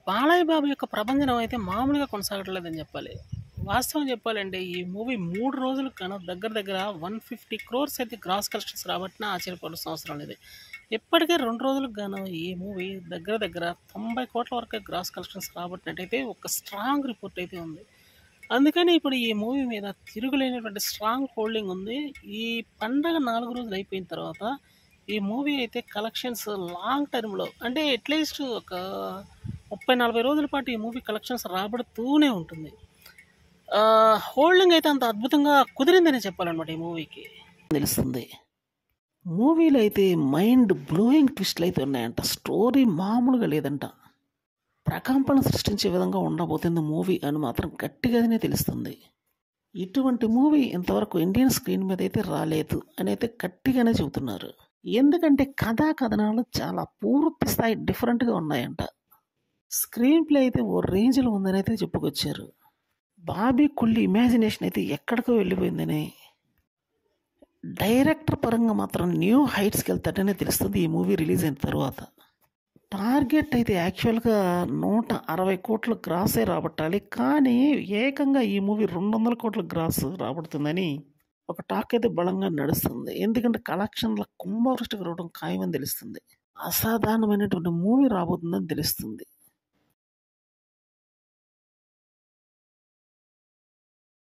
బాలయ్య బాబు యొక్క ప్రభంజనం అయితే మామూలుగా కొనసాగట్లేదని చెప్పాలి. వాస్తవం చెప్పాలంటే ఈ మూవీ 3 రోజులకు గాను దగ్గర దగ్గర 150 క్రోర్స్ అయితే గ్రాస్ కలెక్షన్స్ రాబట్టినా ఆశ్చర్యపోవాల్సిన అవసరం లేదు. ఇప్పటికే 2 రోజులకు గాను ఈ మూవీ దగ్గర దగ్గర 90 కోట్ల వరకు గ్రాస్ కలెక్షన్స్ రాబట్టినట్టయితే ఒక స్ట్రాంగ్ రిపోర్ట్ అయితే ఉంది. అందుకని ఇప్పుడు ఈ మూవీ మీద తిరుగులేనటువంటి స్ట్రాంగ్ హోల్డింగ్ ఉంది. ఈ పండగ 4 రోజులు అయిపోయిన తర్వాత ఈ మూవీ అయితే కలెక్షన్స్ లాంగ్ టర్మ్‌లో అంటే అట్‌లీస్ట్ ఒక 30, 40 రోజుల పాటు ఈ మూవీ కలెక్షన్స్ రాబడుతూనే ఉంటుంది. హోల్డింగ్ అయితే అంత అద్భుతంగా కుదిరిందనే చెప్పాలన్నమాట ఈ మూవీకి. తెలుస్తుంది. మూవీలో అయితే మైండ్ బ్లోయింగ్ ట్విస్ట్‌లు అయితే ఉన్నాయంట. స్టోరీ మామూలుగా లేదంట. ప్రకంపన సృష్టించే విధంగా ఉండబోతుంది మూవీ అని మాత్రం గట్టిగానే తెలుస్తుంది. ఇటువంటి మూవీ ఇంతవరకు ఇండియన్ స్క్రీన్ మీద అయితే రాలేదు అని అయితే గట్టిగానే చెబుతున్నారు. ఎందుకంటే కథా కథనాలు చాలా పూర్తి స్థాయి డిఫరెంట్గా ఉన్నాయంట. స్క్రీన్ ప్లే అయితే ఓ రేంజ్లో ఉందని అయితే చెప్పుకొచ్చారు. బాబీ కుళ్ళి ఇమాజినేషన్ అయితే ఎక్కడికో వెళ్ళిపోయిందని, డైరెక్టర్ పరంగా మాత్రం న్యూ హైట్స్కి వెళ్తాడనే తెలుస్తుంది ఈ మూవీ రిలీజ్ అయిన తర్వాత. టార్గెట్ అయితే యాక్చువల్గా 160 కోట్ల గ్రాసే రాబట్టాలి, కానీ ఏకంగా ఈ మూవీ 200 కోట్ల గ్రాస్ రాబడుతుందని ఒక టాక్ అయితే బలంగా నడుస్తుంది. ఎందుకంటే కలెక్షన్ల కుంభవృష్టి కురవడం ఖాయమని తెలుస్తుంది. అసాధారణమైనటువంటి మూవీ రాబోతుందని తెలుస్తుంది.